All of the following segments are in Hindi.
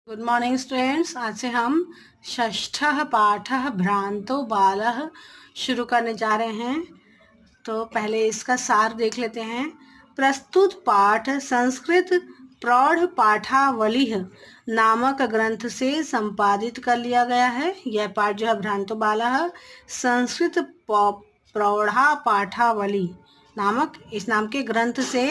Good morning students. आज से हम षष्ठः पाठः भ्रांतो बालः शुरू करने जा रहे हैं। तो पहले इसका सार देख लेते हैं। प्रस्तुत पाठ संस्कृत प्रौढ़ पाठावली नामक ग्रंथ से संपादित कर लिया गया है। यह पाठ जो है भ्रांतो बालः संस्कृत प्रौढ़ा पाठावली नामक इस नाम के ग्रंथ से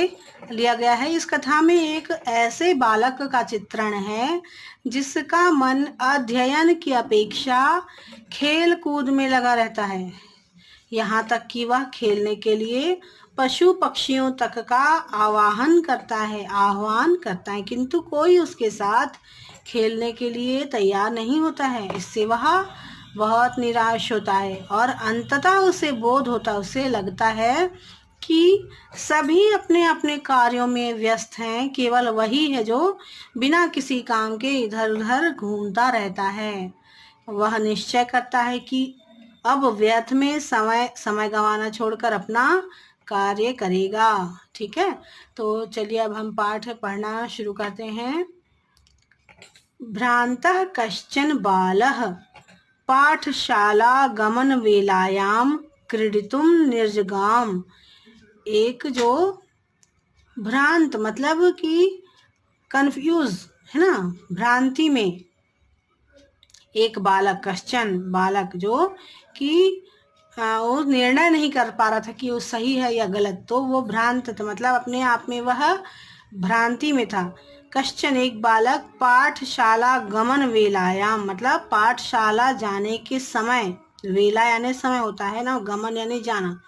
लिया गया है। इस कथा में एक ऐसे बालक का चित्रण है जिसका मन अध्ययन की अपेक्षा खेल कूद में लगा रहता है। यहाँ तक कि वह खेलने के लिए पशु पक्षियों तक का आह्वान करता है, किंतु कोई उसके साथ खेलने के लिए तैयार नहीं होता है। इससे वह बहुत निराश होता है और अंततः उसे लगता है कि सभी अपने अपने कार्यों में व्यस्त हैं, केवल वही है जो बिना किसी काम के इधर उधर घूमता रहता है। वह निश्चय करता है कि अब व्यर्थ में समय गंवाना छोड़कर अपना कार्य करेगा। ठीक है, तो चलिए अब हम पाठ पढ़ना शुरू करते हैं। भ्रांतः कश्चन बालः पाठशाला गमन वेलायाम क्रीडितुं निर्जगाम। एक जो भ्रांत मतलब कि कंफ्यूज है ना, भ्रांति में एक बालक, कश्चन बालक जो कि वो निर्णय नहीं कर पा रहा था कि वो सही है या गलत, तो वो भ्रांत था, मतलब अपने आप में वह भ्रांति में था। कश्चन एक बालक पाठशाला गमन वेलायाम मतलब पाठशाला जाने के समय, वेला यानी समय होता है ना, गमन यानी जाना,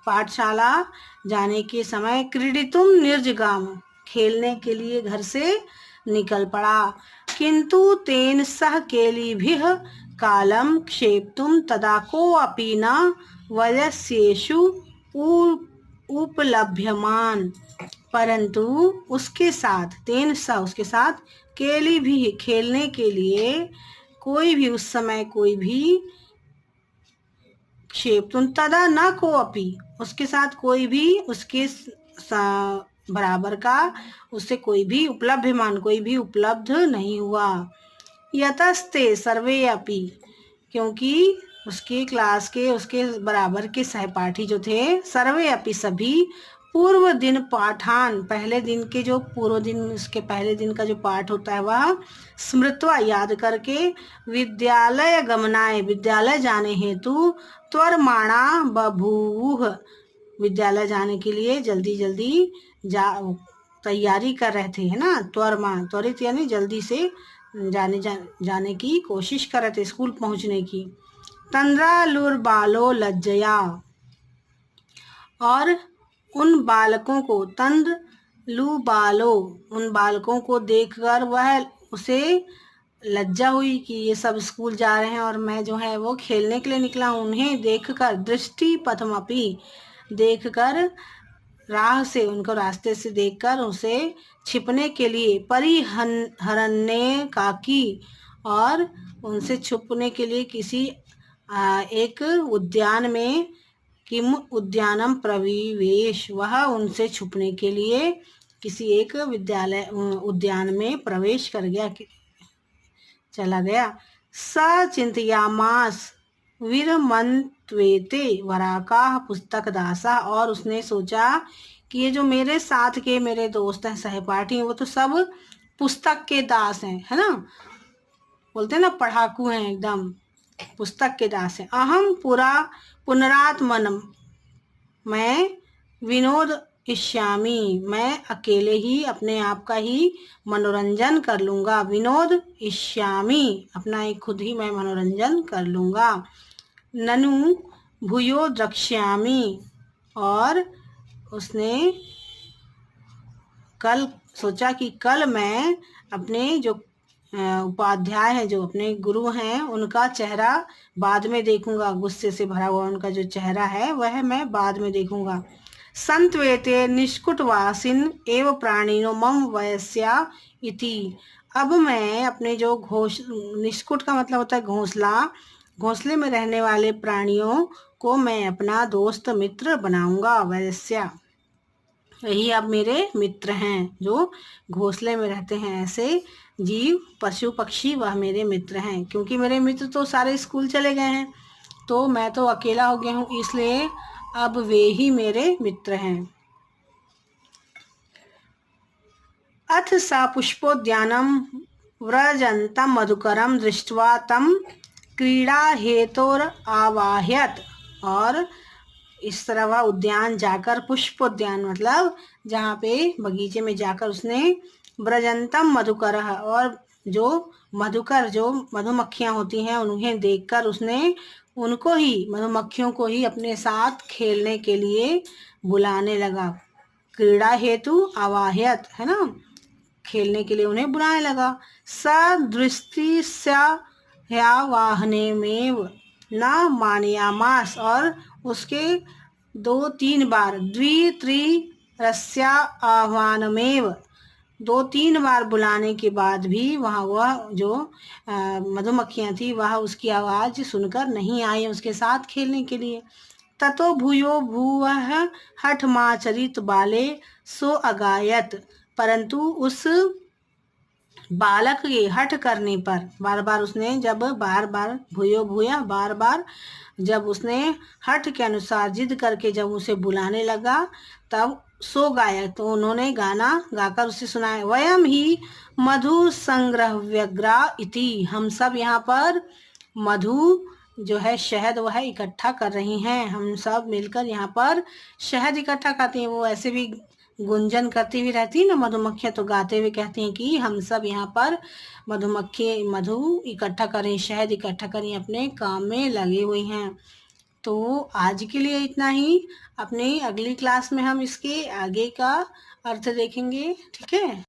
पाठशाला जाने के समय क्रीडितुम निर्जगाम खेलने के लिए घर से निकल पड़ा। किंतु तेन सह केलिभिः कालम क्षेप्तुम तदा कोऽपि न वयस्येषु उपलभ्यमान। परंतु उसके साथ केली भी खेलने के लिए कोई भी उस समय कोई भी क्षेप्तुम तदा न कोऽपि उसके साथ कोई भी उसके बराबर का उससे कोई भी उपलभ्यमान कोई भी उपलब्ध नहीं हुआ। यतस्ते सर्वे अपि क्योंकि उसके क्लास के उसके बराबर के सहपाठी जो थे, सर्वे अपि सभी पूर्व दिन पाठान पहले दिन के जो पूर्व दिन उसके पहले दिन का जो पाठ होता है वह स्मृत्वा याद करके विद्यालय गमनाय विद्यालय जाने हेतु त्वरमाणा बभूव विद्यालय जाने के लिए जल्दी जल्दी तैयारी कर रहे थे, है ना। त्वरित यानी जल्दी से जाने की कोशिश कर रहे थे, स्कूल पहुंचने की। तंद्रालुर बालो लज्जया और उन बालकों को उन बालकों को देखकर वह उसे लज्जा हुई कि ये सब स्कूल जा रहे हैं और मैं जो है वो खेलने के लिए निकला हूँ। उन्हें देखकर दृष्टि पथमपि देखकर राह से उनको रास्ते से देखकर उसे छिपने के लिए परिहरण्य काकी और उनसे छुपने के लिए किसी एक उद्यान में किम उद्यानम प्रविवेश वह उनसे छुपने के लिए किसी एक विद्यालय उद्यान में प्रवेश कर गया चला गया। स चिंतयामास विरमन्त्वेते वराकाः पुस्तक दासा और उसने सोचा कि ये जो मेरे साथ के मेरे दोस्त हैं, सहपाठी हैं, वो तो सब पुस्तक के दास हैं, है ना, बोलते हैं ना पढ़ाकू हैं, एकदम पुस्तक के दास हैं। अहम पूरा पुनरात्मनम मैं विनोद इष्यामी मैं अकेले ही अपने आप का ही मनोरंजन कर लूँगा। विनोद इष्यामी अपना ही खुद ही मैं मनोरंजन कर लूँगा। ननु भूयो द्रक्ष्यामी और उसने कल सोचा कि कल मैं अपने जो उपाध्याय हैं, जो अपने गुरु हैं, उनका चेहरा बाद में देखूंगा। गुस्से से भरा हुआ उनका जो चेहरा है वह मैं बाद में देखूंगा। संत्वेते निष्कुटवासिन एव प्राणिनो मम वयस्या इति। अब मैं अपने जो निष्कुट का मतलब होता है घोंसला, घोंसले में रहने वाले प्राणियों को मैं अपना दोस्त मित्र बनाऊंगा। वयस्या यही अब मेरे मित्र हैं। जो घोंसले में रहते हैं ऐसे जीव, पशु पक्षी, वह मेरे मित्र हैं। क्योंकि मेरे मित्र तो सारे स्कूल चले गए हैं, तो मैं तो अकेला हो गया हूँ, इसलिए अब वे ही मेरे मित्र हैं। अथ सा पुष्पोद्यानं व्रजन्तं मधुकरं दृष्ट्वा तं क्रीडाहेतोरावाहयत्। और इस तरह वह उद्यान जाकर, पुष्पोद्यान मतलब जहाँ पे बगीचे में जाकर उसने व्रजंतम मधुकर, और जो मधुकर, जो मधुमक्खियाँ होती हैं, उन्हें देखकर उसने उनको ही, मधुमक्खियों को ही अपने साथ खेलने के लिए बुलाने लगा। क्रीड़ा हेतु आवाहयत है ना, खेलने के लिए उन्हें बुलाने लगा। सदृष्टिस्यावाहने में न मानयामास, और उसके 2-3 बार, द्वित्रिरस्या आह्वानमेव, 2-3 बार बुलाने के बाद भी वहाँ वह जो मधुमक्खियाँ थी वह उसकी आवाज़ सुनकर नहीं आई उसके साथ खेलने के लिए। ततो भूयो भूवः हठमाचरित बाले सो अगायत। परंतु उस बालक के हठ करने पर, बार बार उसने जब बार बार भूयो भूया, बार बार जब उसने हठ के अनुसार जिद करके जब उसे बुलाने लगा, तब सो गाया, तो उन्होंने गाना गाकर उसे सुनाया। वयम ही मधु संग्रह व्यग्रा इति, हम सब यहाँ पर मधु जो है, शहद, वह इकट्ठा कर रही हैं। हम सब मिलकर यहाँ पर शहद इकट्ठा करती हैं। वो ऐसे भी गुंजन करती हुई रहती है ना मधुमक्खियाँ, तो गाते हुए कहती हैं कि हम सब यहाँ पर मधु इकट्ठा करें, शहद इकट्ठा करें, अपने काम में लगी हुई हैं। तो आज के लिए इतना ही। अपने अगली क्लास में हम इसके आगे का अर्थ देखेंगे। ठीक है।